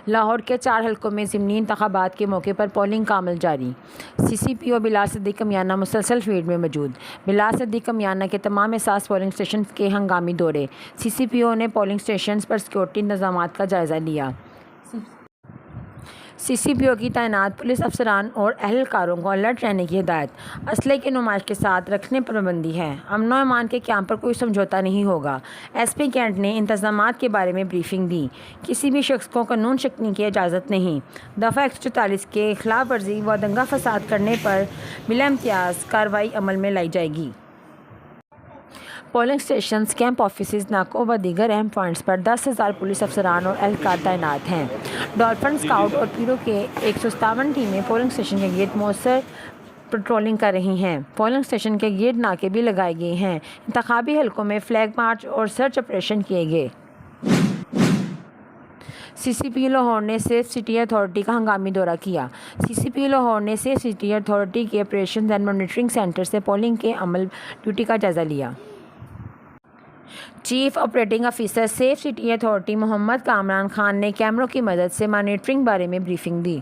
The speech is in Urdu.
لاہور کے 4 حلقوں میں ضمنی انتخابات کے موقع پر پولنگ کا عمل جاری۔ سی سی پی او بلال صدیق کمیانہ مسلسل فیلڈ میں موجود۔ بلال صدیق کمیانہ کے تمام احساس پولنگ اسٹیشنز کے ہنگامی دورے۔ سی سی پی او نے پولنگ اسٹیشنز پر سیکورٹی انتظامات کا جائزہ لیا۔ سی سی پی او کی تعینات پولیس افسران اور اہلکاروں کو الرٹ رہنے کی ہدایت۔ اسلحے کی نمائش کے ساتھ رکھنے پر پابندی ہے۔ امن و امان کے قیام پر کوئی سمجھوتہ نہیں ہوگا۔ ایس پی کینٹ نے انتظامات کے بارے میں بریفنگ دی۔ کسی بھی شخص کو قانون شکنی کی اجازت نہیں۔ دفعہ 144 کے خلاف ورزی و دنگا فساد کرنے پر بلا امتیاز کارروائی عمل میں لائی جائے گی۔ پولنگ اسٹیشنز، کیمپ آفسز، ناکوں و دیگر اہم پوائنٹس پر 10,000 پولیس افسران اور اہلکار تعینات ہیں۔ ڈولفن، اسکاؤٹ اور پیرو کے 157 ٹیمیں پولنگ اسٹیشن کے گرد مؤثر پیٹرولنگ کر رہی ہیں۔ پولنگ اسٹیشن کے گرد ناکے بھی لگائے گئے ہیں۔ انتخابی حلقوں میں فلیگ مارچ اور سرچ آپریشن کیے گئے۔ سی سی پی او لاہور نے سیف سٹی اتھارٹی کا ہنگامی دورہ کیا۔ سی سی پی او لاہور نے سیف سٹی اتھارٹی کے آپریشنز اینڈ مانیٹرنگ سینٹر سے پولنگ کے عمل ڈیوٹی کا جائزہ لیا۔ Chief operating officer safe city authority Muhammad Kamran Khan نے کیمروں کی مدد سے مانیٹرنگ بارے میں بریفنگ دی۔